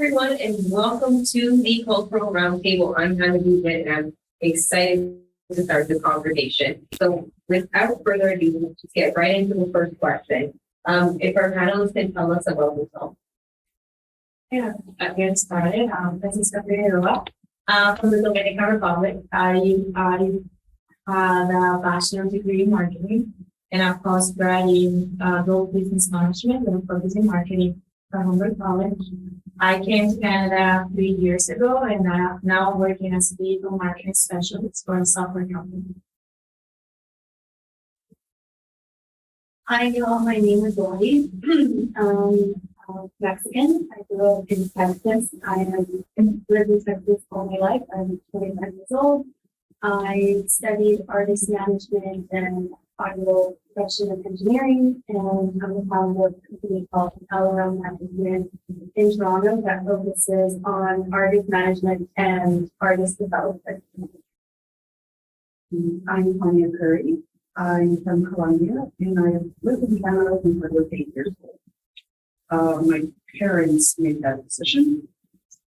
everyone, and welcome to the Cultural Roundtable. I'm Hanna Guzman, and I'm excited to start the conversation. So, without further ado, let's get right into the first question. If our panelists can tell us about themselves. Yeah, I'll get started. Francisca Figueroa, from the Dominican Republic. I had a bachelor's degree in marketing and a postgrad in global business management with a focus in marketing from Humboldt College. I came to Canada 3 years ago, and now I'm working as a digital marketing specialist for a software company. Hi, y'all. My name is Lari. I'm Mexican. I grew up in Texas. I have lived in Texas all my life. I'm 25 years old. I studied artist management and audio production and engineering, and I'm the founder of a company called Around Management in Toronto that focuses on artist management and artist development. I'm Curi. I'm from Colombia, and I lived in Canada since I was 8 years old. My parents made that decision,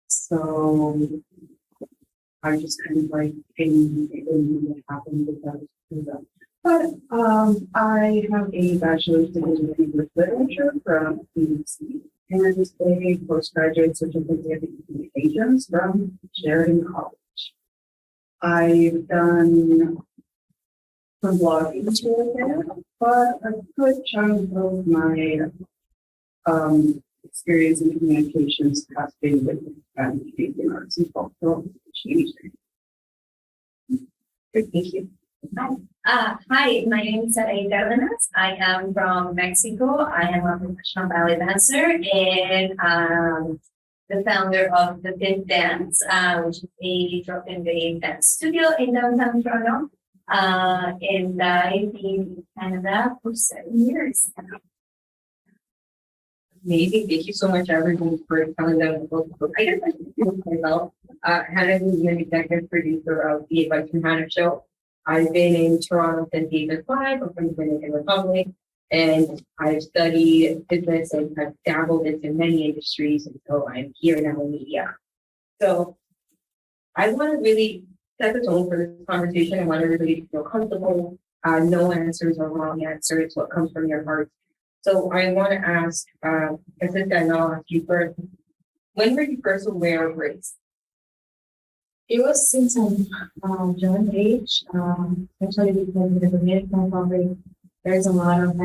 so I just kind of like came what happened with that. But I have a bachelor's degree in English literature from UC and a postgraduate certificate in communications from Sheridan College. I've done some blogging here and there, but a good chunk of my experience in communications has been with Canadian arts and cultural exchange. Good, thank you. Hi, my name is Sarahi. I am from Mexico. I am a professional ballet dancer and the founder of the Fifth Dance, which is a drop-in day dance studio in downtown Toronto. And I've been in Canada for 7 years now. Amazing. Thank you so much, everyone, for telling them about the book. I guess I can do myself. Hanna Guzman, executive producer of the Advice from Hanna show. I've been in Toronto since age 5. I'm from the Dominican Republic, and I've studied business and have dabbled into many industries, and so I'm here now in media. So I want to really set the tone for this conversation. I want everybody to feel comfortable. No answers are wrong answers. It's what comes from your heart. So I want to ask, Francisca, and I'll ask you first. When were you first aware of race? It was since I'm young age, especially because in the Dominican Republic, there's a lot of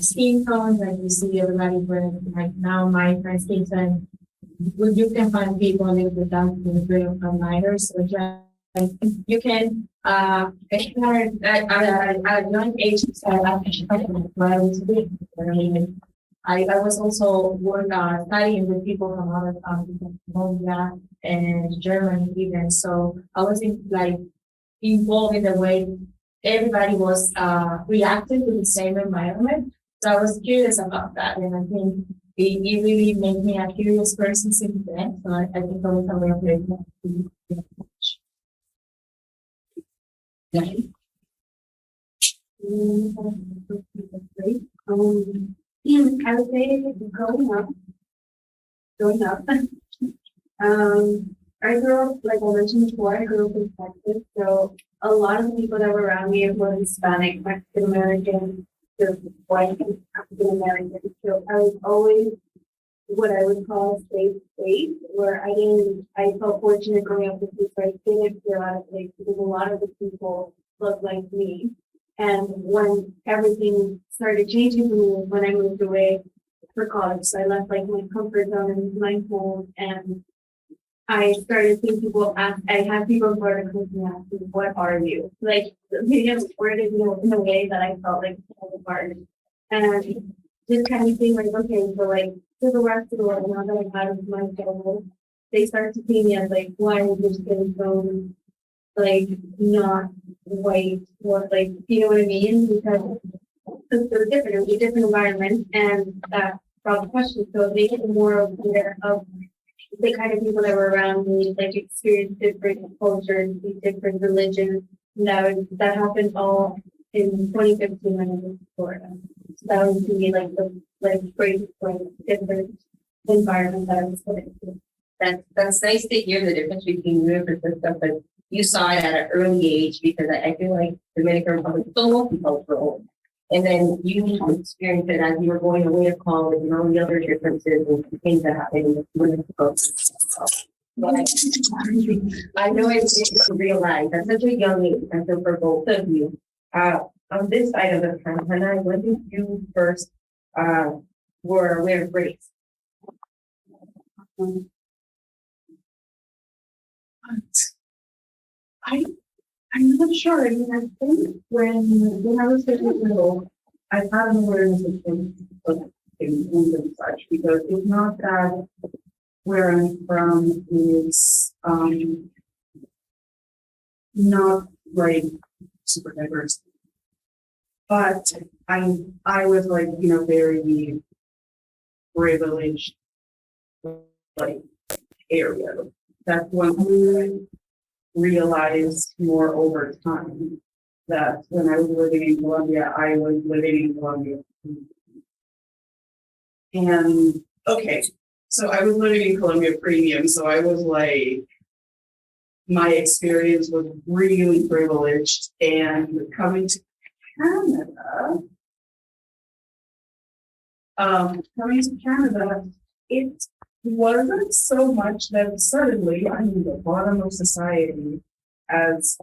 skin tones that you see everybody wearing. Like now, my friends came and you can find people a little bit down to the gray from lighter. So like you can at a young age start asking why was big. I was also studying with people from other countries, like Colombia and Germany even. So I was involved in the way everybody was reacting to the same environment. So I was curious about that, and I think it really made me a curious person since then. So I think I was aware of it. I would say growing up. I grew up, like I mentioned before, I grew up in Texas, so a lot of the people that were around me were Hispanic, Mexican American, white, African American. So I was always what I would call a safe space, where I felt fortunate growing up with this, I didn't feel out of place because a lot of the people looked like me. And when everything started changing for me was when I moved away for college. So I left like my comfort zone and my home, and I started seeing people ask, I had people who are coming and asking, what are you? Like, they have worded in a way that I felt like kind of hard. And just kind of being like, okay, so like, to the rest of the world, now that I have my job, they start to see me as like, why are you just getting so, like, not white, or like, you know what I mean? Because it's different, it was a different environment, and that brought the question. So it made it more aware of the kind of people that were around me, like experience different cultures, different religions. That happened all in 2015 when I was in Florida. So that was to me like the great different environment that I was put into. That's nice to hear the difference between you and Francisca, but you saw it at an early age because I feel like Dominican Republic is so multicultural. And then you experienced it as you were going away to college and all the other differences and things that happen when it's but I know it's realized at such a young age, and so for both of you, on this side of the fence, Hanna, when did you first were aware of race? I'm not sure. I mean, I think when I was 15 years old, I had an awareness of things and such, because it's not that where I'm from is not like super diverse. But I was like, very privileged like area. That's one thing I realized more over time, that when I was living in Colombia, I was living in Colombia. And okay, so I was living in Colombia premium, so I was like, my experience was really privileged, and coming to Canada, it wasn't so much that suddenly I'm in the bottom of society as,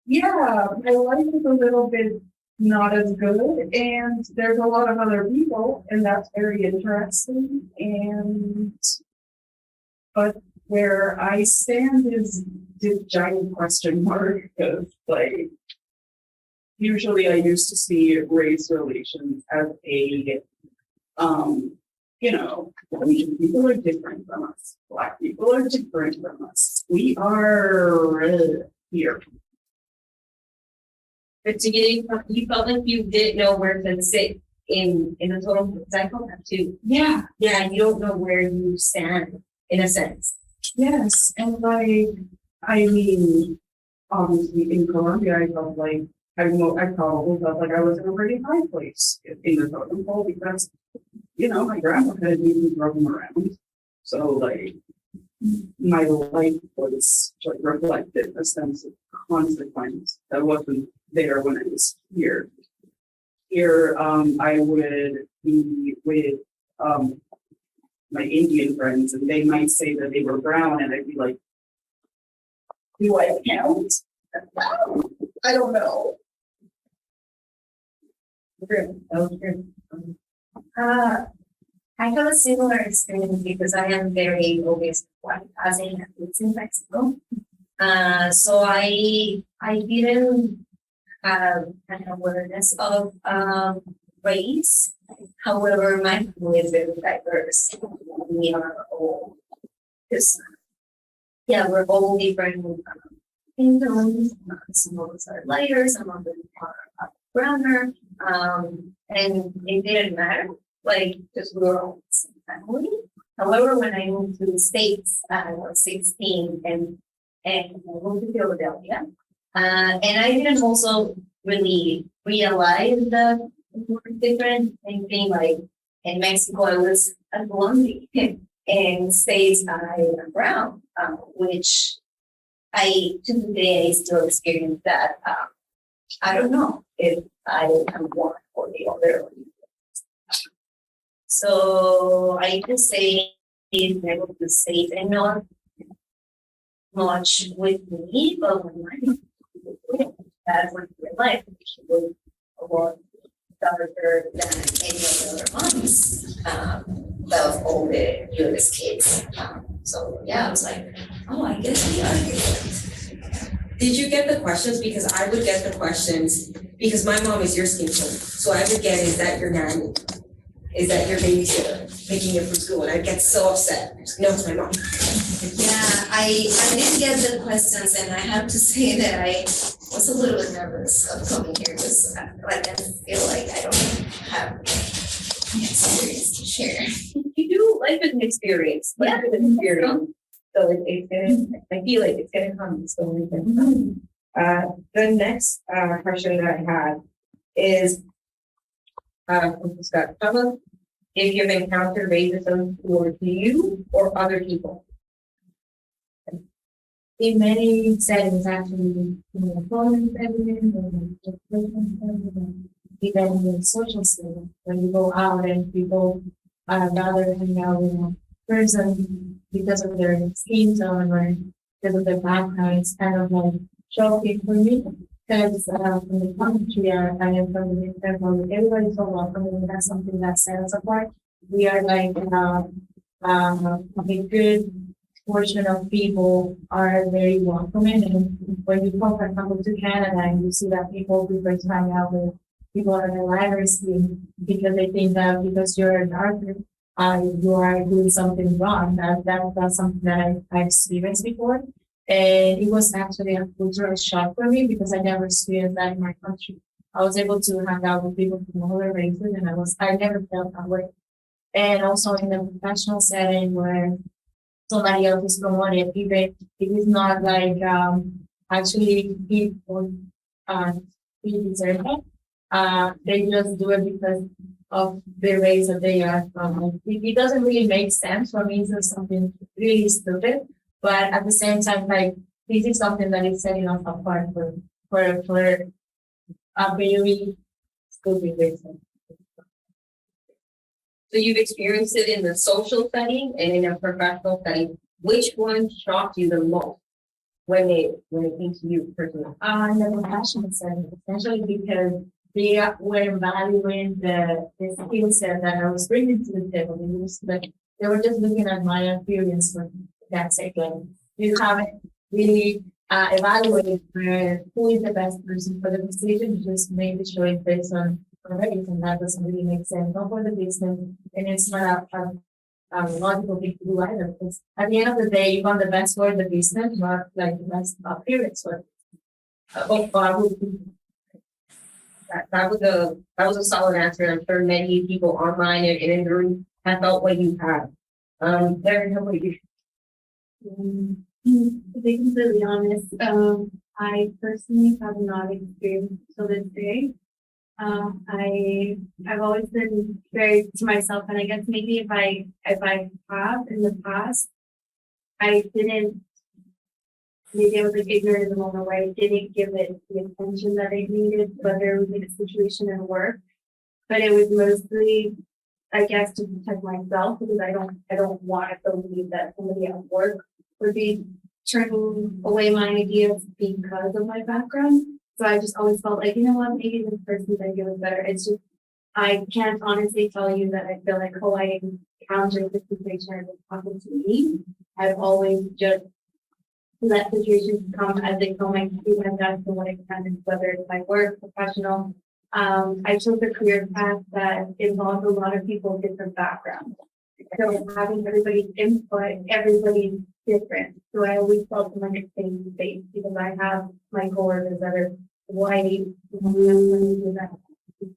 yeah, my life is a little bit not as good, and there's a lot of other people, and that's very interesting. But where I stand is this giant question mark, because like usually I used to see race relations as a Asian people are different from us. Black people are different from us. We are here. But you felt like you didn't know where to sit in the total cycle too. Yeah. Yeah, you don't know where you stand in a sense. Yes. And like, I mean, obviously in Colombia, I felt like I probably felt like I was in a pretty high place in the totem pole, because my grandma had me driving around. So like my life was like reflected a sense of consequence that wasn't there when I was here. Here, I would be with my Indian friends, and they might say that they were brown, and I'd be like, do I count? I don't know. I have a similar experience because I am very obese white as in Mexico. So I didn't have an awareness of race. However, my family is very diverse. We are all we're all different kingdoms. Some of us are lighter, some of them are browner. And it didn't matter, like, because we were all the same family. However, when I moved to the States, I was 16 and I moved to Philadelphia. And I didn't also really realize that we were different. I think like in Mexico, I was a blondie. In States, I am brown, which to today, I still experience that. I don't know if I am one or the other. So I just say it's never to say and not much with me, but with my that was real life. She was a lot darker than any of the other moms of all the US kids. So yeah, I was like, oh, I guess we are different. Did you get the questions? Because I would get the questions, because my mom is your skin tone. So I would get, is that your nanny? Is that your babysitter picking you from school? And I'd get so upset. No, it's my mom. Yeah, I didn't get the questions, and I have to say that I was a little bit nervous of coming here because like I feel like I don't have any experience to share. You do life is an experience. Life is an experience. So it's gonna, I feel like it's gonna come. So we can the next question that I had is from Scott. if you've encountered racism towards you or other people. In many settings, actually, in the employment setting, in the education setting, even in social setting, when you go out and people rather hang out with a person because of their skin tone or because of their background, it's kind of like shocking for me. Because from the country I am from, the example, everybody's so welcoming, and that's something that sets us apart. We are like a good portion of people are very welcoming, and when you come, for example, to Canada and you see that people prefer to hang out with people on a lighter skin because they think that because you're darker, you are doing something wrong. That's something that I experienced before. And it was actually a cultural shock for me because I never experienced that in my country. I was able to hang out with people from other races, and I never felt that way. And also in the professional setting where somebody else is promoted, even it is not like actually people really deserve it. They just do it because of the race that they are from. It doesn't really make sense for me. It's something really stupid. But at the same time, like this is something that is setting us apart for a very stupid reason. So you've experienced it in the social setting and in a professional setting. Which one shocked you the most when it came to you personally? In the professional setting, essentially because they were valuing the skill set that I was bringing to the table. They were just looking at my appearance for that second. You haven't really evaluated who is the best person for the position. You just made the choice based on race, and that doesn't really make sense. Not for the business, and it's not a logical thing to do either. Because at the end of the day, you want the best for the business, not like the best appearance for. That was a solid answer. I'm sure many people online and in the room have felt what you have. Larry, how about you? To be completely honest, I personally have not experienced to this day. I've always been very to myself, and I guess maybe if I have in the past, I didn't. Maybe I was like ignorant in the moment where I didn't give it the attention that it needed, whether it was like a situation at work, but it was mostly, I guess, to protect myself because I don't want to believe that somebody at work would be turning away my ideas because of my background. So I just always felt like, you know what, maybe this person's idea was better. It's just, I can't honestly tell you that I feel like, oh, I encountered this situation as it's happened to me. I've always just let situations come as they come. I do my best to what I can, whether it's my work, professional. I took a career path that involved a lot of people with different backgrounds. So having everybody's input, everybody's different. So I always felt like a safe space because I have my coworkers that are white,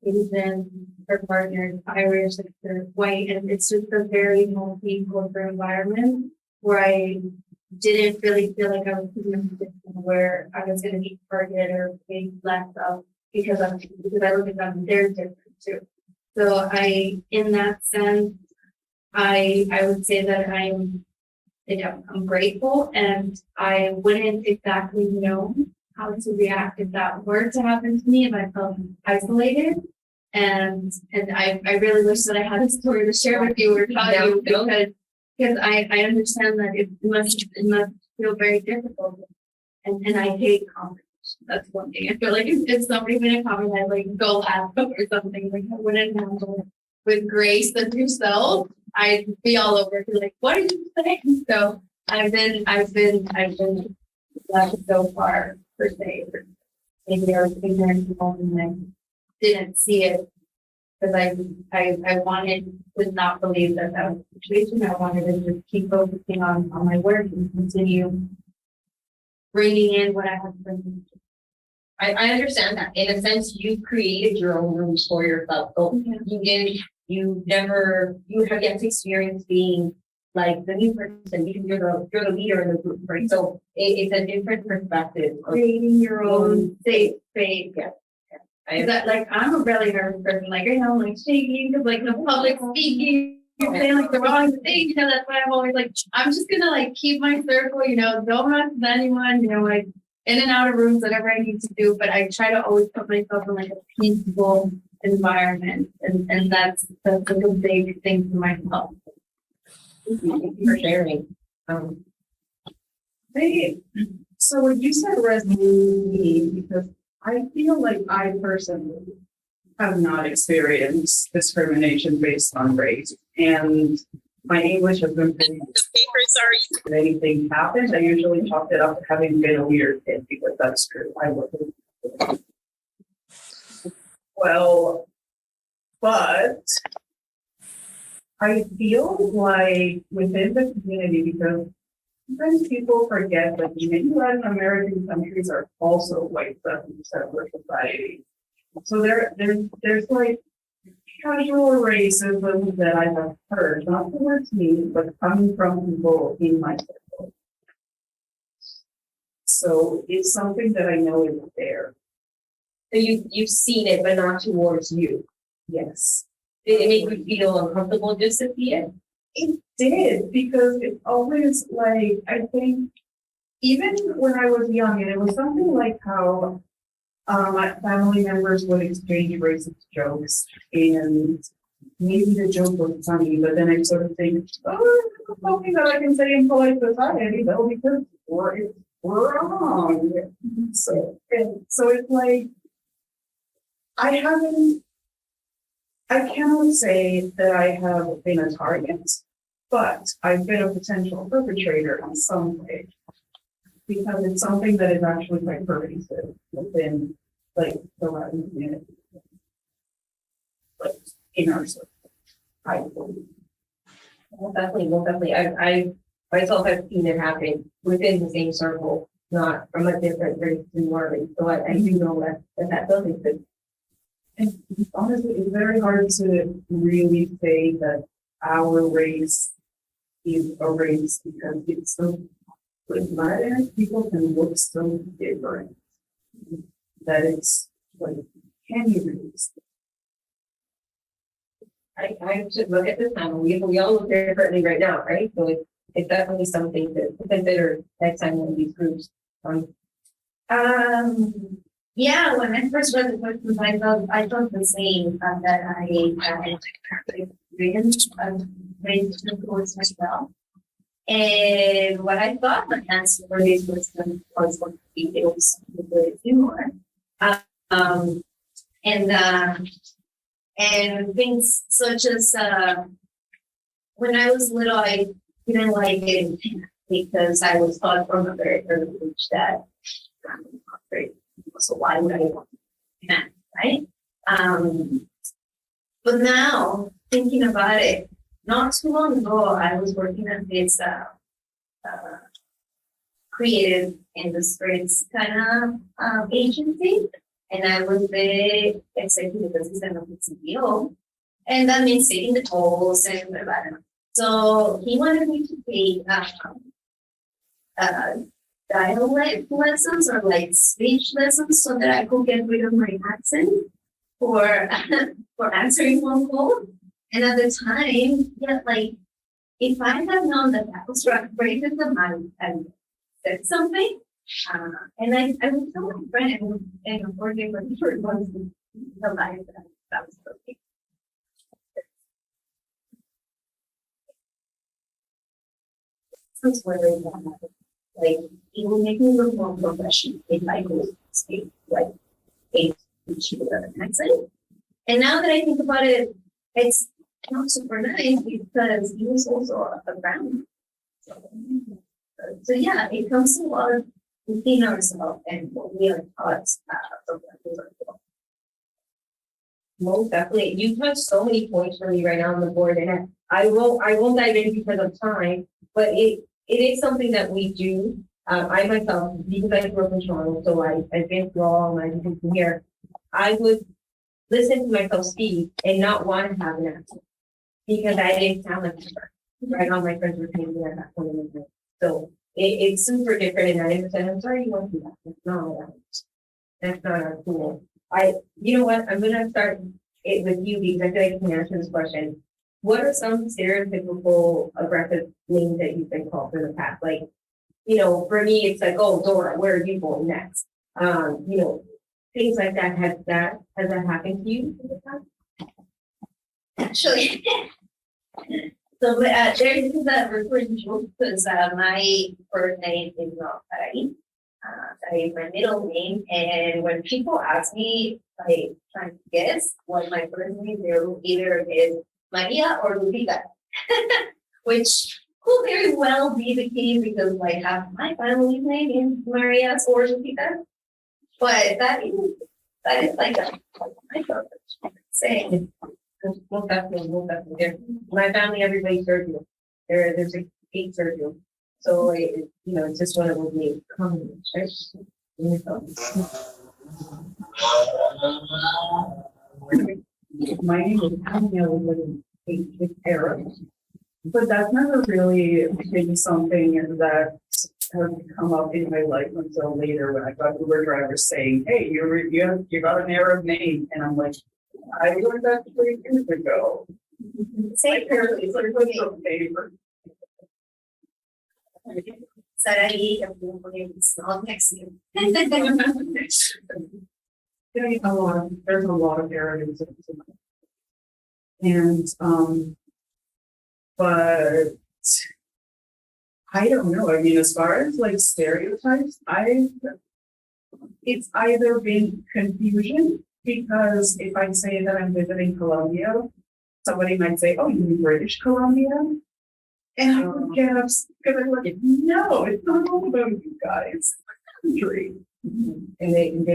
Asian, her partner's Irish, they're white, and it's just a very multicultural environment where I didn't really feel like I was in a position where I was going to be targeted or made less of because I look at them, they're different too. So in that sense, I would say that I'm grateful, and I wouldn't exactly know how to react if that were to happen to me, if I felt isolated. And I really wish that I had a story to share with you or tell you because I understand that it must feel very difficult, and I hate confrontation. That's one thing. I feel like if somebody made a comment, I'd like go ask them or something. Like I wouldn't handle it with grace and yourself. I'd be all over it, like, what are you saying? So I've been blessed so far per se. Maybe I was ignorant and I didn't see it because I wanted to not believe that was the situation. I wanted to just keep focusing on my work and continue bringing in what I have to bring in. I understand that. In a sense, you created your own rules for yourself. So you have yet to experience being like the new person because you're the leader in the group, right? So it's a different perspective. Creating your own safe space. Yeah. That like, I'm a really nervous person, like, I know, I'm like shaking, cause like the public speaking, you're saying like the wrong thing, you know, that's why I'm always like, I'm just gonna like keep my circle, you know, don't mess with anyone, you know, like in and out of rooms, whatever I need to do, but I try to always put myself in like a peaceful environment, and that's a good big thing for myself. Thank you for sharing. So when you said resonating with me, because I feel like I personally have not experienced discrimination based on race, and my English has been pretty good. If anything happens, I usually chalk it up to having been a weird kid, because that's true. I wasn't. Well, but I feel like within the community, because sometimes people forget that even Latin American countries are also white settler society. So there's like casual racism that I have heard, not towards me, but coming from people in my circle. So it's something that I know is there. So you've seen it, but not towards you. Yes. Did it make you feel uncomfortable just to see it? It did, because it's always like, I think, even when I was young, and it was something like how my family members would exchange racist jokes, and maybe the joke was funny, but then I sort of think, oh, it's something that I can say in polite society, though, because we're wrong. So it's like, I cannot say that I have been a target, but I've been a potential perpetrator in some way, because it's something that is actually quite pervasive within, like, the Latin community, like, in our circle, I believe. Well, definitely. I myself have seen it happen within the same circle, not from a different race and worry. So I do know that does exist. And honestly, it's very hard to really say that our race is a race, because it's so, with Latin people can look so different that it's like, can you raise? I should look at this now. We all look differently right now, right? So it's definitely something to consider next time one of these groups. Yeah, when I first read the questions, I felt the same, that I experienced racism towards myself. And what I thought the answer for this question was going to be, it was something humor. And things such as when I was little, I didn't like it because I was taught from a very early age that I'm not very. So why would I want that, right? But now, thinking about it, not too long ago, I was working at this creative industries kind of agency, and I was the executive assistant of the CEO, and that means setting the goals and whatever. So he wanted me to take dialect lessons or like speech lessons so that I could get rid of my accent for answering phone calls. And at the time, yeah, like if I had known that was racism, I said something. And I would tell my friend, and unfortunately for different ones, the life that was perfect. That's where like it will make me look more professional if I could speak like a accent. And now that I think about it, it's not super nice because he was also a brown. So yeah, it comes to us within ourselves and what we are taught from that. Most definitely. You touched so many points for me right now on the board, and I won't dive in because of time, but it is something that we do. I myself, because I grew up in Toronto, so I've been through all my education here. I would listen to myself speak and not want to have an accent because I didn't sound like her. Right, all my friends were saying at that point in time. So it's super different, and I understand. I'm sorry you went through that. That's not our cool. You know what, I'm gonna start it with you because I feel like you can answer this question. What are some stereotypical aggressive names that you've been called in the past? Like, you know, for me, it's like, oh, Dora, where are you going next? You know, things like that. Has that happened to you in the past? Actually, so there's a recurring joke because my first name is not Sarahi. Sarahi is my middle name, and when people ask me, like, trying to guess what my first name, they'll either is Maria or Lupita, which could very well be the case because like half my family's name is Maria or Lupita, but that is like a my purpose. Saying. Most definitely. My family, everybody's Sergio. There's 8 Sergio. So you know, it's just one of those names. Common, right? My name is Hannia with Arab, but that's never really been something that has come up in my life until later when I got Uber drivers saying, "Hey, you got an Arab name," and I'm like, I learned that 3 years ago. Say Apparently, it's like a favor. Sarahi, it's not Mexican. There's a lot of Arabs and but I don't know. I mean, as far as like stereotypes, it's either been confusion because if I say that I'm visiting Colombia, somebody might say, "Oh, you mean British Columbia?" And I would get upset because I'm like, "No, it's not all about you guys. It's a country." And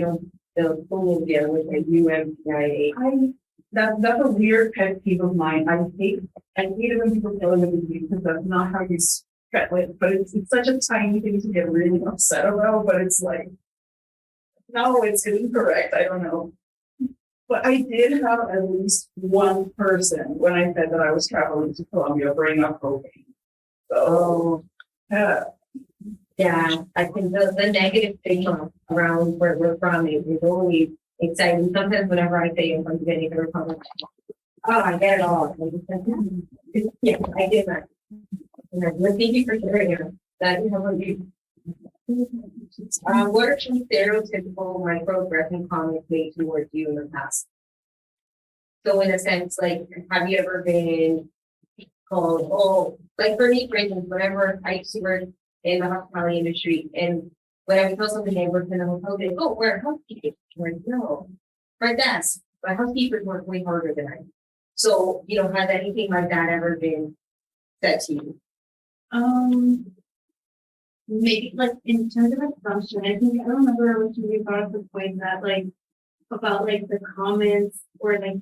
they'll pull you with a UMPIA. That's a weird pet peeve of mine. I hate it when people tell me because that's not how you spell it. But it's such a tiny thing to get really upset about. But it's like, no, it's incorrect. I don't know. But I did have at least one person when I said that I was traveling to Colombia bring up cocaine. So, yeah. Yeah, I think the negative thing around where we're from is always exciting. Sometimes whenever I say I'm from the Dominican Republic, oh, I get it all. Yeah, I did that. Well, thank you for sharing it. That is how you. What are some stereotypical microaggression comments made towards you in the past? So in a sense, like, have you ever been called, oh, like for me, for instance, whenever I used to work in the hospitality industry, and when I would tell somebody I worked in a hotel, they go, oh, we're housekeepers. We're like, no, my desk. My housekeepers work way harder than I do. So, you know, has anything like that ever been said to you? Maybe like in terms of assumption, I think I remember when you brought up the point that like about like the comments or like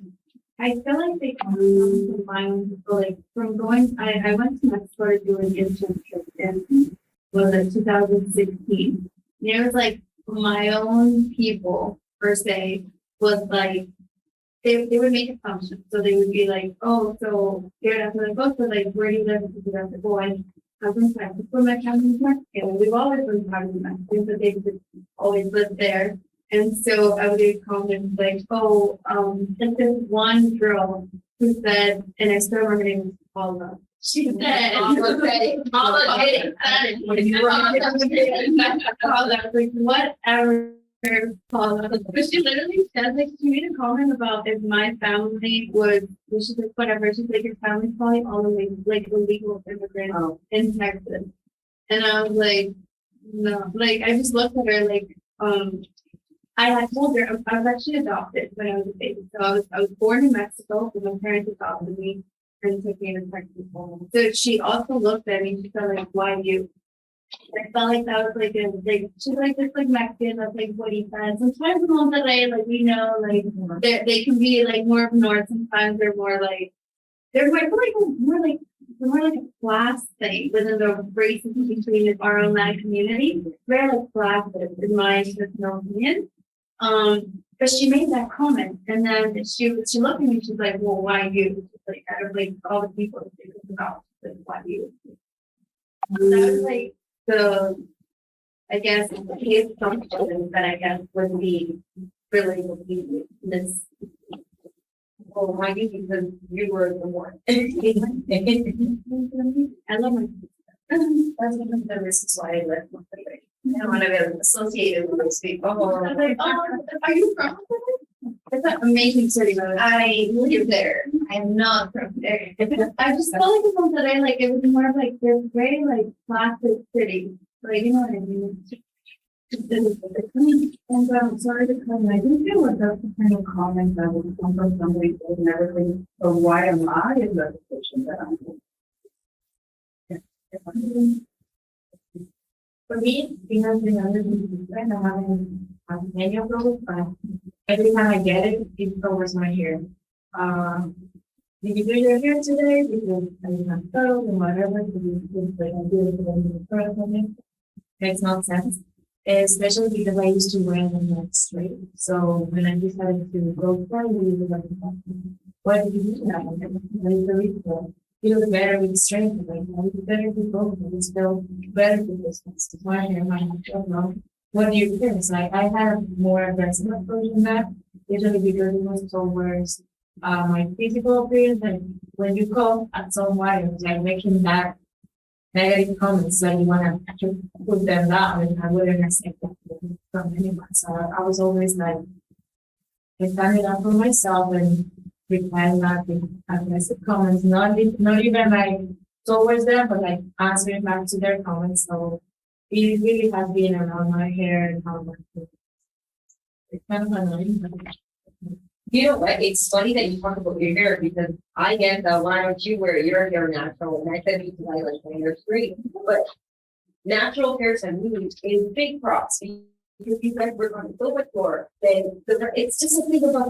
I feel like they come from mine like from going I went to Mexico to do an internship in was it 2016. And it was like my own people per se was like they would make assumptions. So they would be like, oh, so you're not going to go, so like where do you live? Because I go, I've been practicing for my family's Mexican. We've always been practicing Mexican, but they just always lived there. And so I would get comments like, oh, there's this one girl who said, and I still remember her name was Paula. She said, Paula, like, whatever, Paula. But she literally said, like, she made a comment about if my family would, she's like, whatever, she's like, your family's probably all the way, like, illegal immigrants in Texas. And I was like, no, like, I just looked at her, like, I had told her I was actually adopted when I was a baby. So I was born in Mexico, and my parents adopted me and took me to Texas home. So she also looked at me and she said, like, why you? I felt like that was like a like she's like this like Mexican, that's like what he said. Sometimes in Monterrey, like we know, like they can be like more up north, sometimes they're more like more like a class thing within the racism between our own land community. Very like classist in my personal opinion. But she made that comment, and then she looked at me. She's like, "Well, why you?" She's like, out of like all the people that they could about, like, why you? And that was like the, I guess, the assumption that I guess would be relatable to you, this. Oh, my, because you were the one. I love my. That's one of the reasons why I left my country. I don't want to get associated with those people. Oh. I'm like, oh, are you from? It's an amazing city, but I live there. I'm not from there. I just felt like it was that I like it was more of like this very like classic city. Like you know what I mean? And sorry to come. I do feel like that's the kind of comment that would come from somebody who's never been. So why am I in the position that I'm in? For me, because the other things I haven't many of those, but every time I get it, it covers my hair. Did you do your hair today? Because I did not go and whatever, because like I do it for the first one. Makes no sense. Especially because I used to wear them like straight. So when I decided to go for it, we were like, what did you do that? What is the reason? Feel better with strength, like it's better to go, it's still better to distance. It's my hair, my don't know. What do you think? So I have more aggressive approach than that, usually because it was towards my physical appearance. And when you go at someone, it's like making that negative comments that you want to actually put them down, and I wouldn't accept that from anyone. So I was always like standing up for myself and replying back with aggressive comments, not even like towards them, but like answering back to their comments. So it really has been around my hair and how much it's kind of annoying. You know what? It's funny that you talk about your hair because I get the why don't you wear your hair natural? And I said because I like my hair straight. But natural hair to me is big props because you guys work on it so much more than it's just a thing about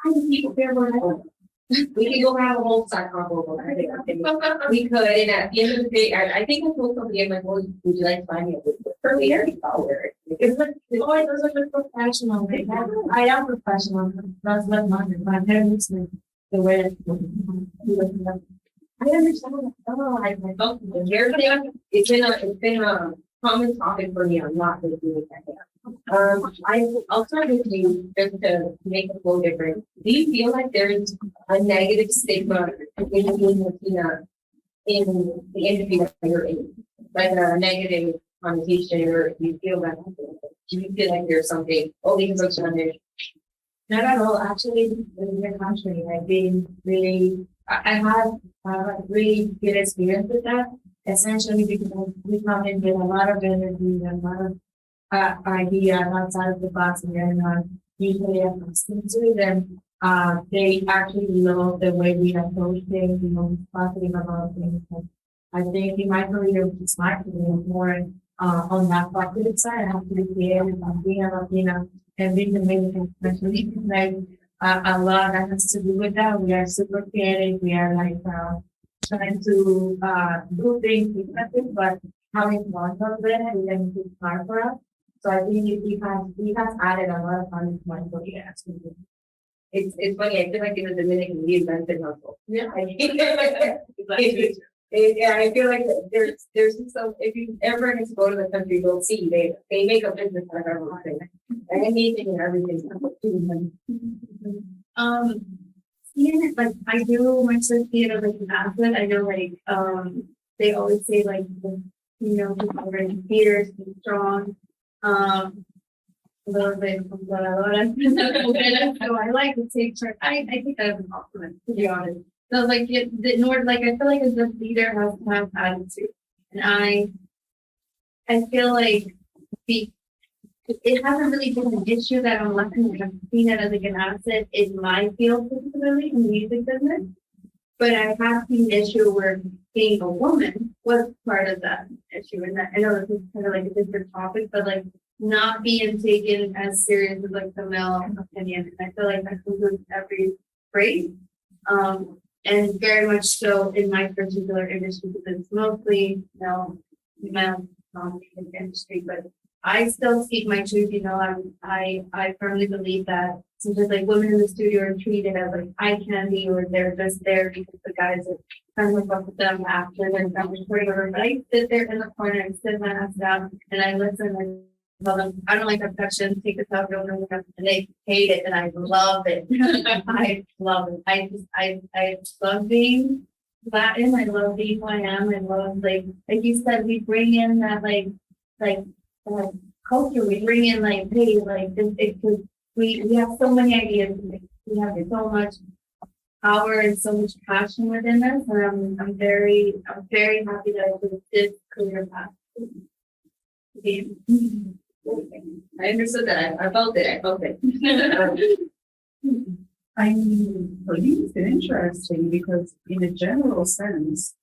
why do people wear more natural? We could go have a whole side combo about that. We could, and at the end of the day, I think I told somebody in my voice, would you like to find me a good curly hair? I'll wear it. It's like, oh, it doesn't look professional. Like, I am professional. That's not my hair looks like the way I understand. Oh, I felt the hair thing. It's been a common topic for me a lot with doing that hair. I'll start with you just to make a flow different. Do you feel like there's a negative stigma in being Latina in the industry that you're in? Like a negative connotation, or do you feel that? Do you feel like there's something, oh, because of Spanish? not at all. Actually, in the country, I've been really, I have a really good experience with that. Essentially, because we come in with a lot of energy and a lot of ideas outside of the box, and they're not usually accustomed to it. And they actually love the way we approach things, you know, positive about things. And I think in my career, which is my career, more on that positive side, I have to be clear about being a Latina and being Dominican, especially like a lot that has to do with that. We are super creative. We are like trying to do things differently, but having fun of it and then it's hard for us. So I think he has added a lot of fun to my career. Absolutely. It's funny. I feel like in the Dominican, we invented hustle. Yeah. Yeah, I feel like there's so if you ever get to go to the country, you'll see they make a business out of everything. Anything and everything. Yeah, like I do myself theater like an athlete. I know like they always say like people are in theater, be strong. A little bit controladora. So I like to take turn. I think that's an compliment, to be honest. So like I feel like a leader has to have attitude. And I feel like it hasn't really been an issue that I'm lucky to have seen it as like an asset in my field, particularly in the music business. But I have seen an issue where being a woman was part of that issue. And I know this is kind of like a different topic, but like not being taken as serious as like the male opinion. And I feel like that includes every race. And very much so in my particular industry, because it's mostly male industry, but I still speak my truth. I firmly believe that sometimes like women in the studio are treated as like eye candy, or they're just there because the guys are trying to look up with them after they're done with whatever. But I sit there in the corner and sit my ass down and I listen and I don't like abduction, take the top, and they hate it, and I love it. I love it. I love being Latin. I love being who I am. I love like you said, we bring in that culture. We bring in hey, we have so many ideas. We have so much power and so much passion within us, and I'm very happy that I took this career path. I understood that. I felt it. I mean, for me, it's been interesting because in a general sense,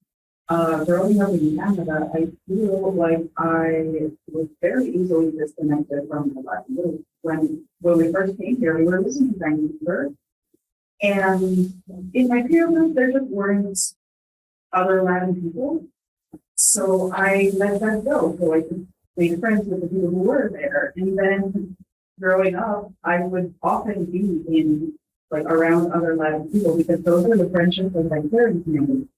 growing up in Canada, I feel like I was very easily disconnected from the Latin group. When we first came here, we were listening to Vancouver, and in my peer group, there just weren't other Latin people. So I let that go. So I could make friends with the people who were there. And then growing up, I would often be in around other Latin people because those are the friendships that my parents made.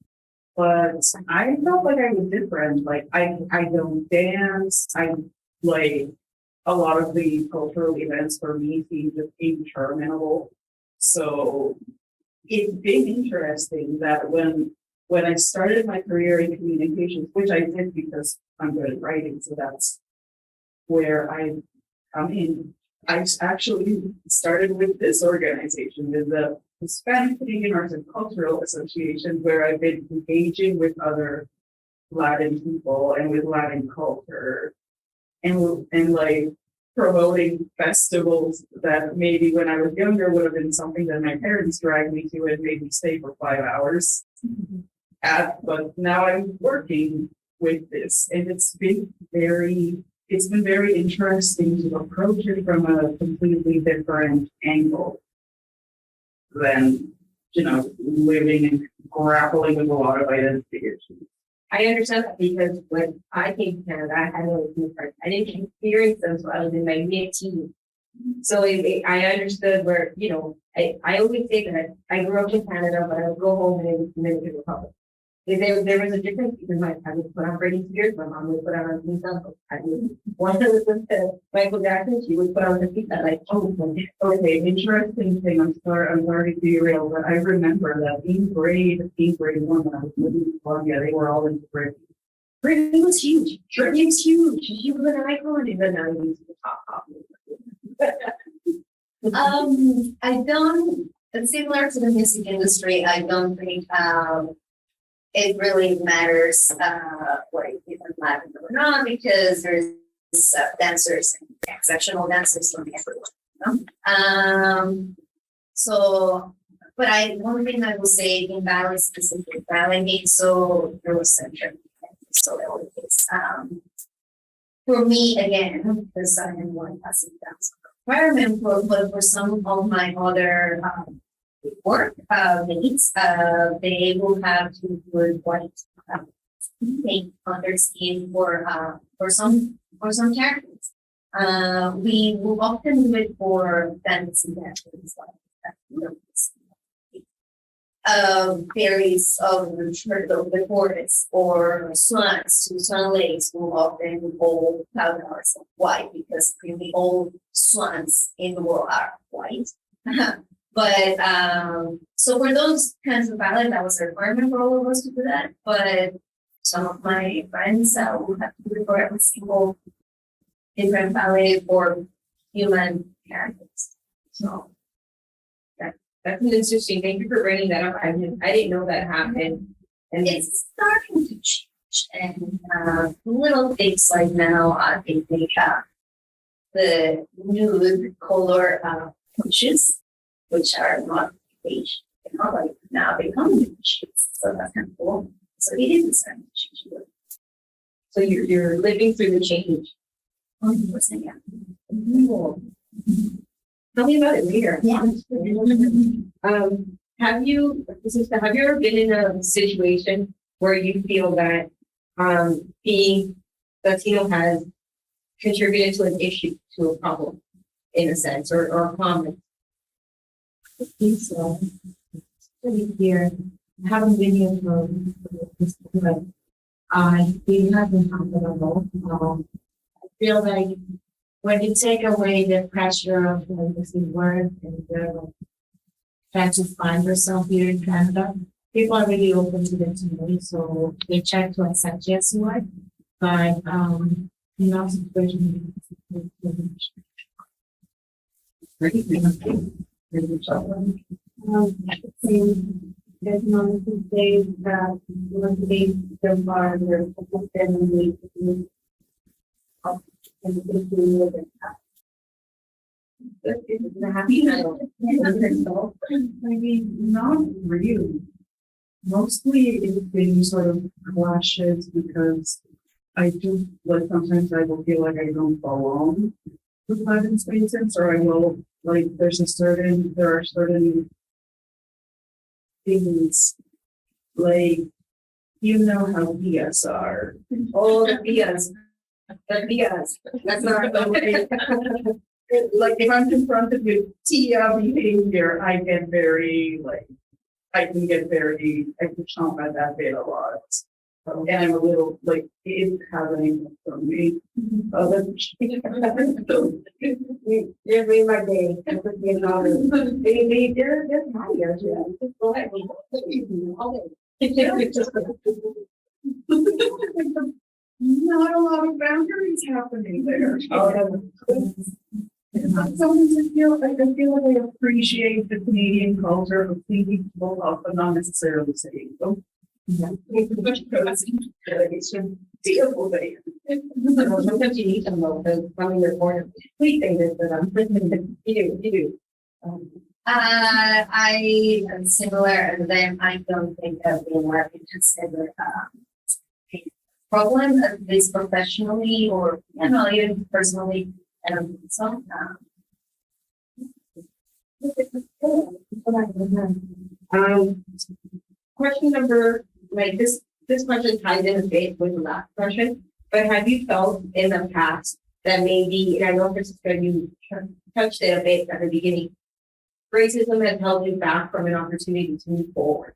But I felt like I was different. I don't dance. I a lot of the cultural events for me seem just interminable. So it's been interesting that when I started my career in communications, which I did because I'm good at writing, so that's where I come in. I actually started with this organization, with the Hispanic Canadian Arts and Cultural Association, where I've been engaging with other Latin people and with Latin culture, and promoting festivals that maybe when I was younger would have been something that my parents dragged me to and made me stay for 5 hours. But now I'm working with this, and it's been very interesting to approach it from a completely different angle than, living and grappling with a lot of identity issues. I understand that because when I came to Canada, I had no friends. I didn't experience them until I was in my mid-teens. So I understood where, I always say that I grew up in Canada, but I would go home and it was Dominican Republic. There was a difference because I would put on Britney Spears, my mom would put on Mississauga. I would want to listen to Michael Jackson, she would put on the pizza Okay, interesting thing. I'm sorry to be real, but I remember that in grade 1 when I was living in Colombia, they were all into Britney. Britney was huge. Britney was huge. She was an icon in the 90s. I don't, similar to the music industry, I don't think it really matters what is Latin or not, because there's dancers and exceptional dancers from everywhere. So, but one thing I will say in ballet specific, ballet means so Eurocentric, so it's for me again, because I am one passing dance requirement, but for some of my other work mates, they will have to put white paint on their skin for some characters. We will often do it for fantasy characters fairies of the forest or swans. To swan lakes will often hold flowers of white because the old swans in the world are white. But so for those kinds of ballet, that was a requirement for all of us to do that. But some of my friends will have to do it for every single different ballet for human characters. So that's interesting. Thank you for bringing that up. I didn't know that happened. And it's starting to change. And little things like now, they the nude color pushes, which are not beige, now they come in shades. So that's kind of cool. So it is starting to change. So you're living through the change. 100%, yeah. Cool. Tell me about it later. Yeah. Have you ever been in a situation where you feel that being Latino has contributed to an issue, to a problem, in a sense, or a comment? I think so. Pretty clear. I haven't been here for this, but I think it has been comfortable. I feel like when you take away the pressure of like the work and the trying to find yourself here in Canada, people are really open to the community, so they try to accept you as you are. But you know, situation. Economic days that one day so far they're family Happy now. I mean, not really. Mostly it's been sort of clashes because I do, like, sometimes I will feel like I don't belong with private spaces, or I will, like, there are certain things, like, you know how BS are. Oh, the BS. The BS. That's not the way. Like, if I'm confronted with Tia behavior, I get very, like, I can chomp at that bit a lot. And I'm a little, like, it's happening from me. You're made my day. They're happy, aren't you? Just go ahead. Not a lot of boundaries happening there. Sometimes I feel like I appreciate the Canadian culture of thinking people up, but not necessarily saying them. Because it's a beautiful day. Sometimes you need them though, because from your corner, please say this to them. You do. I am similar, and then I don't think that the American is ever a problem, at least professionally or even personally. So, Question number, like this question ties in a bit with the last question, but have you felt in the past that maybe, and I know Francisca, you touched it a bit at the beginning, racism has held you back from an opportunity to move forward?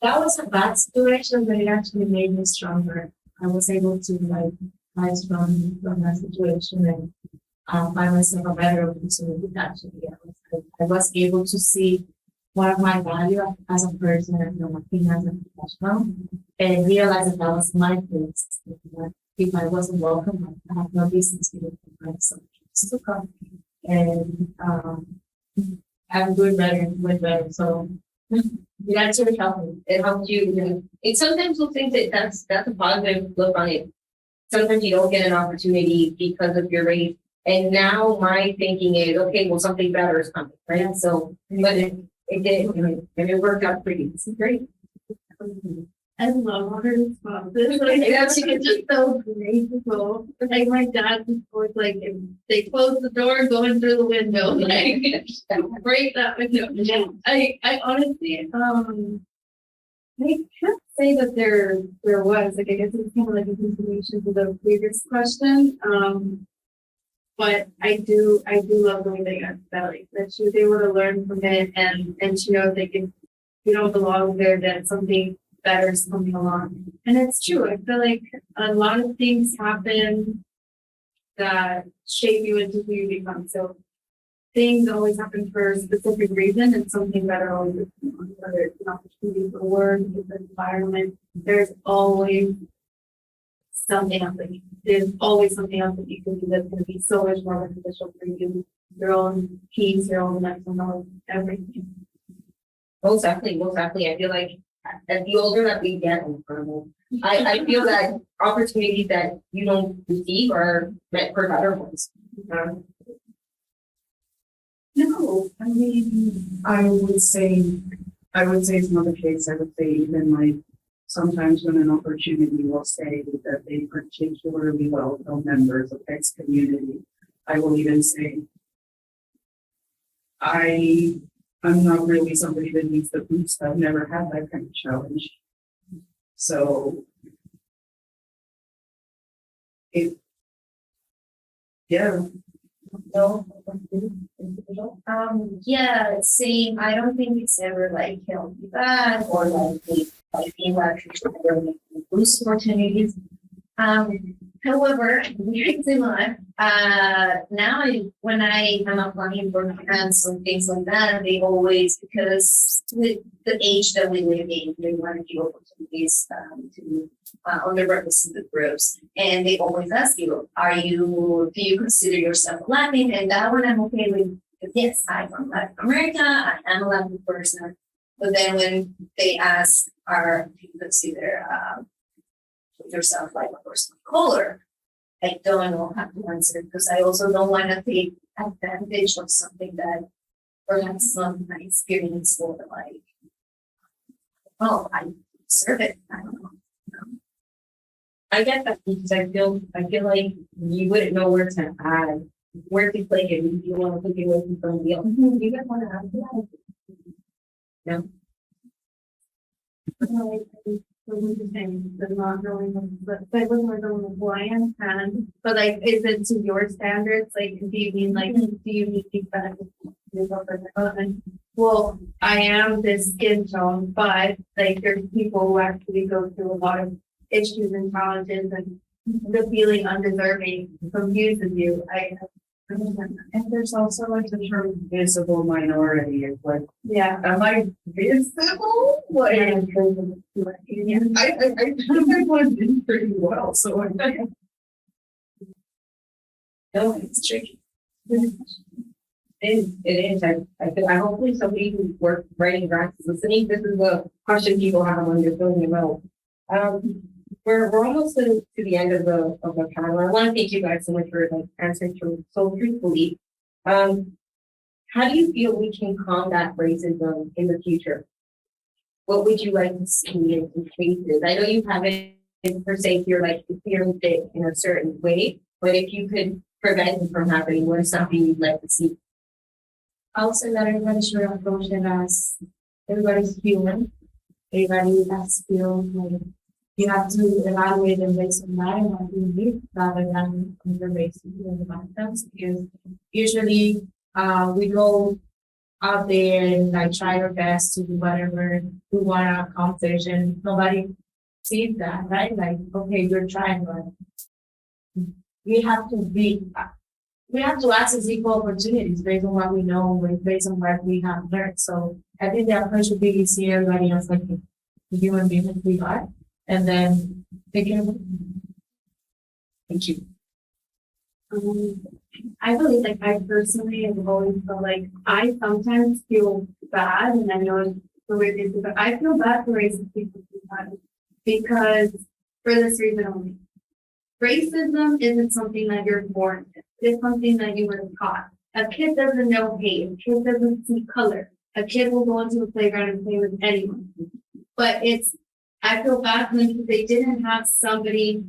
That was a bad situation, but it actually made me stronger. I was able to like rise from that situation and find myself a better opportunity. Actually, I was able to see what of my value as a person and working as a professional, and realize that was my place. If I wasn't welcome, I have no business to do it. So come and I'm doing better. So it actually helped me. It helped you, and sometimes we'll think that that's a positive look on it. Sometimes you don't get an opportunity because of your race. And now my thinking is, okay, well, something better is coming, right? So, but it did, and it worked out pretty. It's great. I love her responses. Like, she is just so graceful. Like my dad was like, if they close the door, going through the window, like break that window. I honestly, I can't say that there was, like, I guess it's kind of like a continuation to the previous question. But I do love the way they got Valley, that she was able to learn from it and she knows they can, you don't belong there, that something better is coming along. And it's true. I feel like a lot of things happen that shape you into who you become. So things always happen for a specific reason, and something better always is coming along, whether it's an opportunity for work, different environment. There's always something else that there's always something else that you can do that's going to be so much more beneficial for you, your own peace, your own mental health, everything. Most definitely. I feel like as the older that we get, I feel that opportunities that you don't receive are meant for better ones. No, I mean, I would say it's not the case. I would say even like sometimes when an opportunity will say that they particularly welcome members of X community, I will even say, I'm not really somebody that needs the boost. I've never had that kind of challenge. So yeah. No. Yeah, same. I don't think it's ever like held me back or like being like boost opportunities. However, very similar. Now when I am applying for grants and things like that, they always, because with the age that we live in, they want to give opportunities to underrepresented groups, and they always ask you, do you consider yourself Latin? And that one I'm okay with. Yes, I'm from Latin America. I am a Latin person. But then when they ask, do you consider yourself like a person of color? I don't know how to answer because I also don't want to take advantage of something that perhaps not my experience or like, oh, I deserve it. I don't know. I get that because I feel like you wouldn't know where to add, where to play it. If you want to take it away from somebody else, you guys want to add that. No. Not knowing, but with more than who I am, but like, is it to your standards? Like, do you mean like, do you need feedback? Well, I am this skin tone, but like, there's people who actually go through a lot of issues and challenges, and the feeling undeserving confuses you. And there's also like the term visible minority. It's like, Yeah. am I visible? Like, I think I blend in pretty well, so I think. No, it's tricky. It is. I hopefully somebody who works writing grants is listening. This is a question people have when they're filling them out. We're almost to the end of the panel. I want to thank you guys so much for like answering so truthfully. How do you feel we can combat racism in the future? What would you like to see in cases? I know you haven't per se you're like experienced it in a certain way, but if you could prevent it from happening, what is something you'd like to see? I'll say that everybody should approach it as everybody's human. Everybody has skills. Like, you have to evaluate them based on that and what you need rather than on the basis of the methods. Because usually we go out there and like try our best to do whatever we want to accomplish, and nobody sees that, right? Like, okay, you're trying, but we have to access equal opportunities based on what we know and based on what we have learned. So I think the approach would be to see everybody else like the human beings we are, and then take it away. Thank you. I believe, like, I personally have always felt like I sometimes feel bad, and I know it's the way it is, but I feel bad for racist people sometimes because for this reason only. Racism isn't something that you're born with. It's something that you were taught. A kid doesn't know hate. A kid doesn't see color. A kid will go into the playground and play with anyone. But I feel bad for them because they didn't have somebody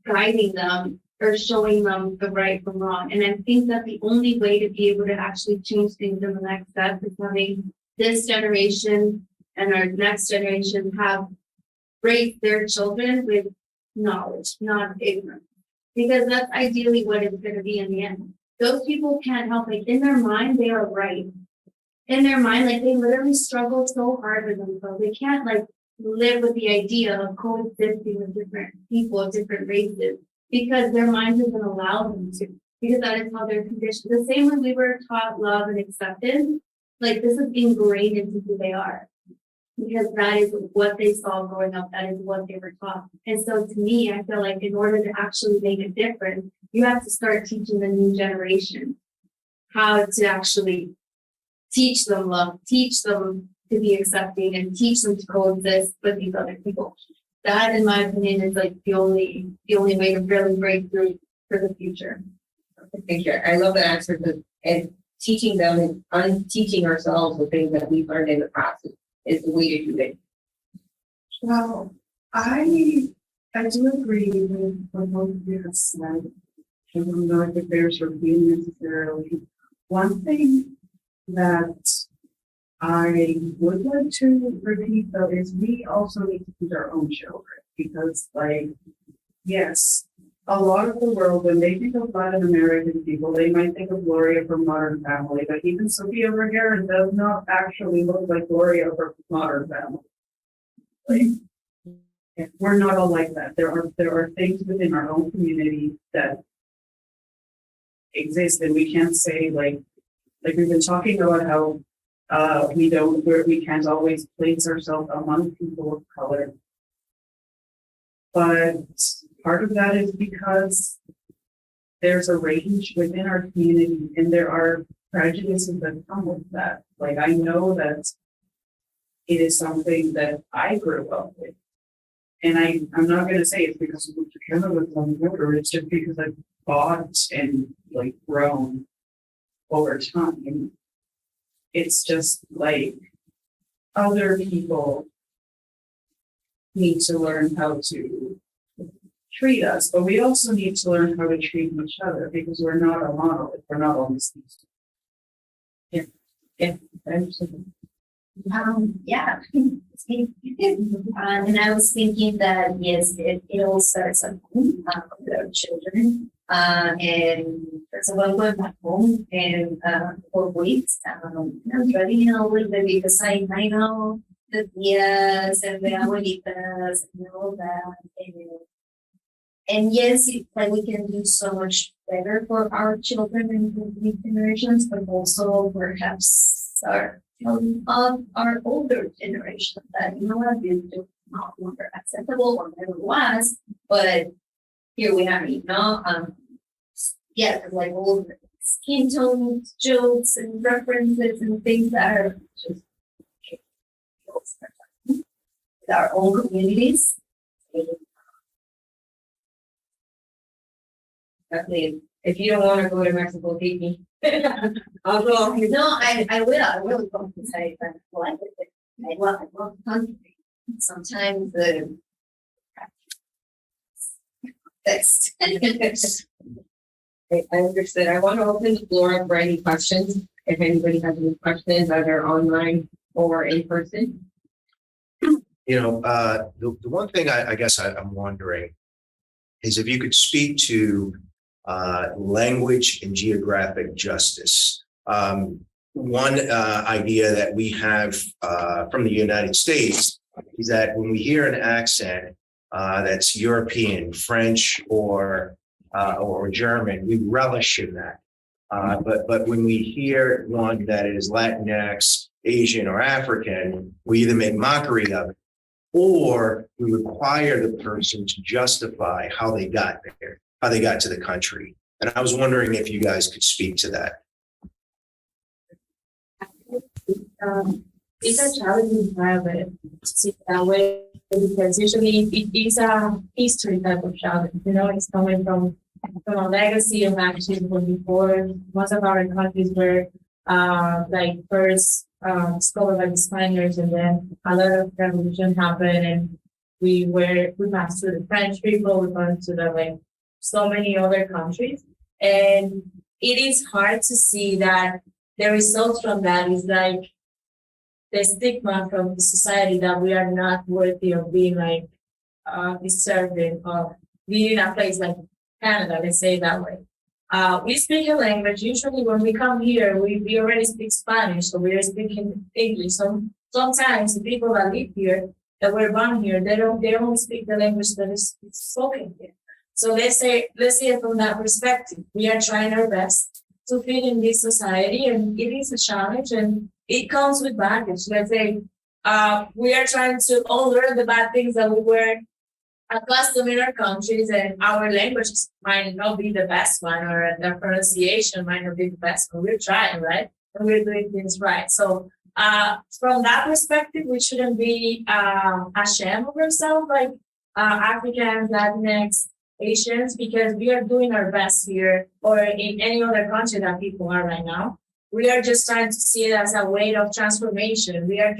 guiding them or showing them the right from wrong. And I think that the only way to be able to actually change things in the next step is having this generation and our next generation have raised their children with knowledge, not ignorance. Because that's ideally what it's going to be in the end. Those people can't help, like, in their mind, they are right. In their mind, like, they literally struggle so hard with themselves. They can't, like, live with the idea of coexisting with different people of different races because their mind doesn't allow them to, because that is how they're conditioned. The same way we were taught love and acceptance, like, this is ingrained into who they are. Because that is what they saw growing up, that is what they were taught. And so to me, I feel like in order to actually make a difference, you have to start teaching the new generation how to actually teach them love, teach them to be accepting, and teach them to coexist with these other people. That, in my opinion, is like the only way to really break through for the future. Thank you. I love that answer, and teaching them and unteaching ourselves the things that we've learned in the past is the way to do it. Well, I do agree with what both of you have said. I don't know if there's repeating necessarily. One thing that I would like to repeat though is we also need to teach our own children, because, like, yes, a lot of the world, when they think of Latin American people, they might think of Gloria from Modern Family, but even Sophia Vergara does not actually look like Gloria from Modern Family. Like, We're not all like that. There are things within our own community that exist, and we can't say like we've been talking about how we can't always place ourselves among people of color. But part of that is because there's a range within our community, and there are prejudices that come with that. Like, I know that it is something that I grew up with. And I'm not going to say it's because I moved to Canada from River. It's just because I've bought and like grown over time. It's just like other people need to learn how to treat us, but we also need to learn how to treat each other because we're not a monolith. We're not all these things. Yeah, absolutely. Yeah. And I was thinking that, yes, it all starts at home with our children. And so when we're back home and for weeks, I'm dreading a little bit because I know the tias and the abuelitas and all that. And yes, like we can do so much better for our children and for the generations, but also perhaps our older generation that, you know what, is just not longer acceptable or never was, but here we are, you know, yeah, like all the skin tone jokes and references and things that are just with our own communities. Definitely. If you don't want to go to Mexico, take me. I'll go. No, I will go to say that I like it. I love the country. Sometimes the that's I understood. I want to open the floor up for any questions. If anybody has any questions, either online or in person. You know, the one thing I guess I'm wondering is if you could speak to language and geographic justice. One idea that we have from the United States is that when we hear an accent that's European, French, or German, we relish in that. But when we hear one that is Latinx, Asian, or African, we either make mockery of it or we require the person to justify how they got there, how they got to the country. And I was wondering if you guys could speak to that. It's a challenging environment to see that way because usually it is a history type of challenge. You know, it's coming from a legacy of actions from before. Most of our countries were like first discovered by the Spaniards, and then a lot of revolution happened, and we passed through the French people, we passed to the like so many other countries, and it is hard to see that the results from that is like the stigma from the society that we are not worthy of being like deserving of being in a place like Canada, let's say it that way. We speak a language. Usually when we come here, we already speak Spanish, so we are speaking English. So sometimes the people that live here, that were born here, they only speak the language that is spoken here. So let's say it from that perspective. We are trying our best to fit in this society, and it is a challenge, and it comes with baggage. Let's say we are trying to all learn the bad things that we were accustomed in our countries, and our language might not be the best one, or the pronunciation might not be the best one. We're trying, right? And we're doing things right. So from that perspective, we shouldn't be ashamed of ourselves, like Africans, Latinx, Asians, because we are doing our best here, or in any other country that people are right now. We are just trying to see it as a way of transformation. We are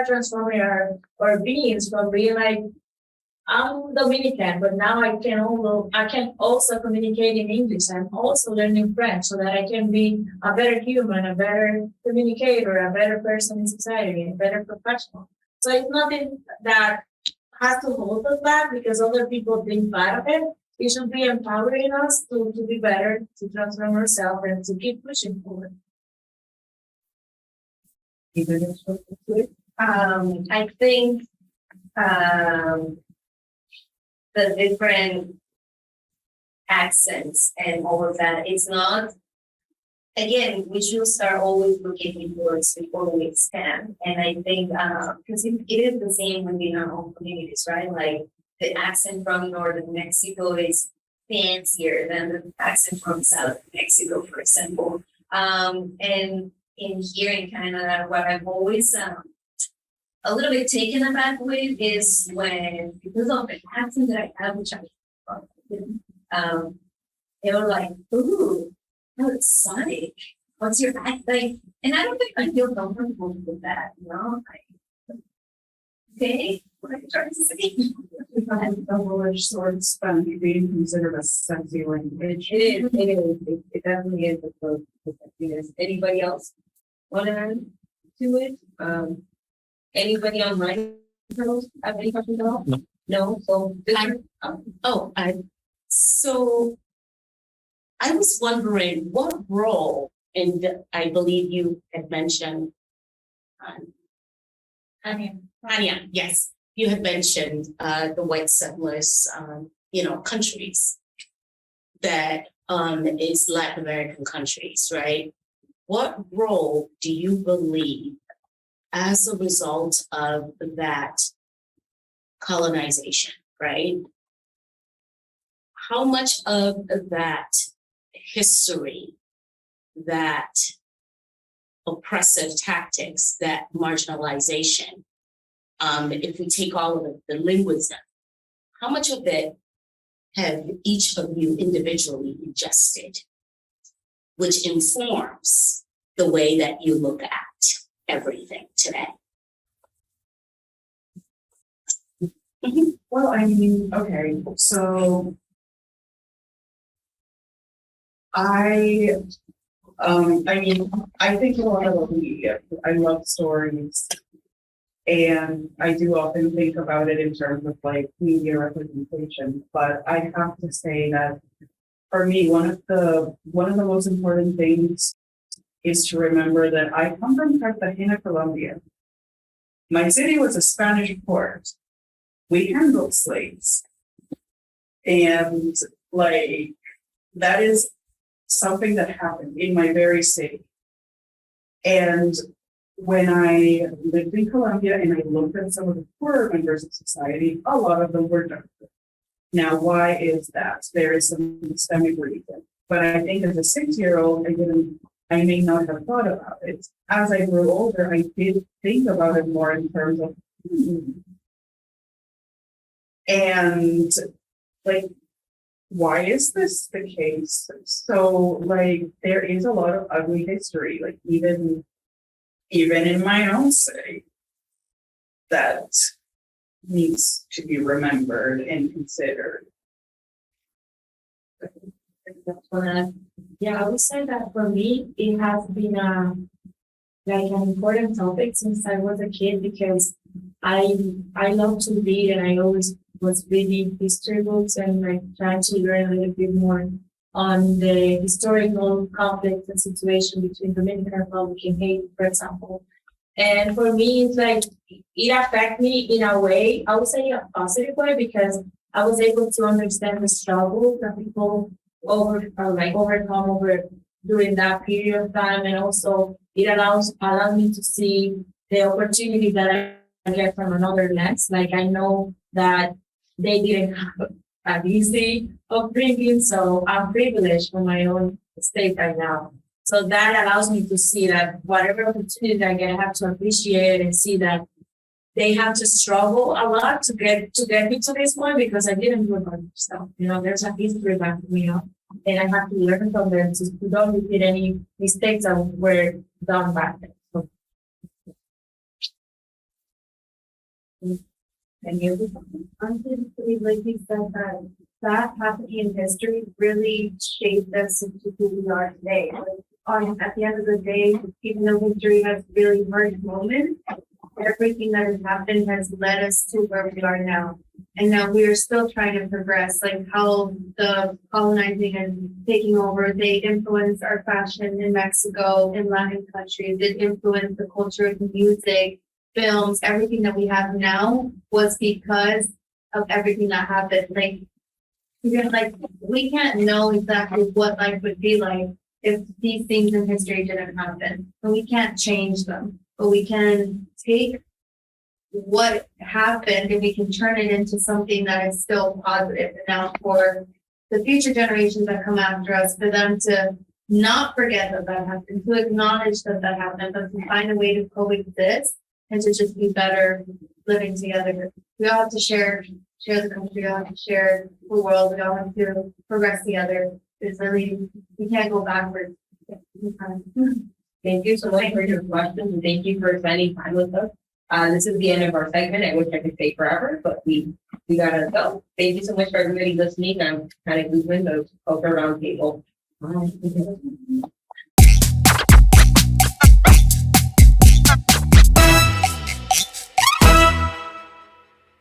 transforming our beings from being like, I'm Dominican, but now I can also communicate in English. I'm also learning French so that I can be a better human, a better communicator, a better person in society, a better professional. So it's nothing that has to hold us back because other people think bad of it. It should be empowering us to be better, to transform ourselves, and to keep pushing forward. Either this one? I think the different accents and all of that. It's not, again, we should start always looking inwards before we expand. And I think, because it is the same within our own communities, right? Like the accent from northern Mexico is fancier than the accent from southern Mexico, for example. And in here in Canada, what I've always a little bit taken aback with is when, because of the accent that I have, which they were like, ooh, no, it's Sonic. What's your act like? And I don't think I feel comfortable with that, you know? Like, okay, what are you trying to say? If I have double-edged sword Spanish being considered a sexy language. It definitely is a close to sexiness. Anybody else want to add to it? Anybody online have any questions at all? No. No, so. So I was wondering what role, and I believe you had mentioned, Hannia, yes, you had mentioned the white settlers, countries that is Latin American countries, right? What role do you believe, as a result of that colonization, right? How much of that history, that oppressive tactics, that marginalization, if we take all of the linguism, how much of it have each of you individually ingested, which informs the way that you look at everything today? Well, I mean, okay, so I think a lot of media. I love stories. And I do often think about it in terms of like media representation. But I have to say that for me, one of the most important things is to remember that I come from Cartagena, Colombia. My city was a Spanish port. We handled slaves. And like that is something that happened in my very city. And when I lived in Colombia and I looked at some of the poorer members of society, a lot of them were darker. Now, why is that? There is some systemic reason. But I think as a 6-year-old, I may not have thought about it. As I grew older, I did think about it more in terms of, and like, why is this the case? So like, there is a lot of ugly history, like even in my own city, that needs to be remembered and considered. Yeah, I would say that for me, it has been like an important topic since I was a kid, because I love to read and I always was reading history books and like trying to learn a little bit more on the historical conflict and situation between Dominican Republic and Haiti, for example. And for me, it's like it affected me in a way, I would say a positive way, because I was able to understand the struggle that people overcome during that period of time, and also it allowed me to see the opportunity that I get from another lens. Like I know that they didn't have an easy upbringing, so I'm privileged from my own state right now. So that allows me to see that whatever opportunity I get, I have to appreciate and see that they have to struggle a lot to get me to this point, because I didn't do it by myself. There's a history back me up, and I have to learn from them to don't repeat any mistakes that were done back then. So. I think like you said, that happening in history really shaped us into who we are today. At the end of the day, even though history has really hard moments, everything that has happened has led us to where we are now. And now we are still trying to progress, like how the colonizing and taking over, they influence our fashion in Mexico, in Latin countries, it influenced the culture of music, films, everything that we have now was because of everything that happened. Like, we can't know exactly what life would be like if these things in history didn't happen. And we can't change them, but we can take what happened and we can turn it into something that is still positive. And now for the future generations that come after us, for them to not forget that that happened, to acknowledge that that happened, but to find a way to coexist and to just be better living together. We all have to share the country, we all have to share the world, we all have to progress together. It's really, we can't go backwards. Thank you so much for your questions and thank you for spending time with us. This is the end of our segment. I wish I could stay forever, but we gotta go. Thank you so much for everybody listening. I'm Hanna Guzman, the Culture Roundtable. Bye.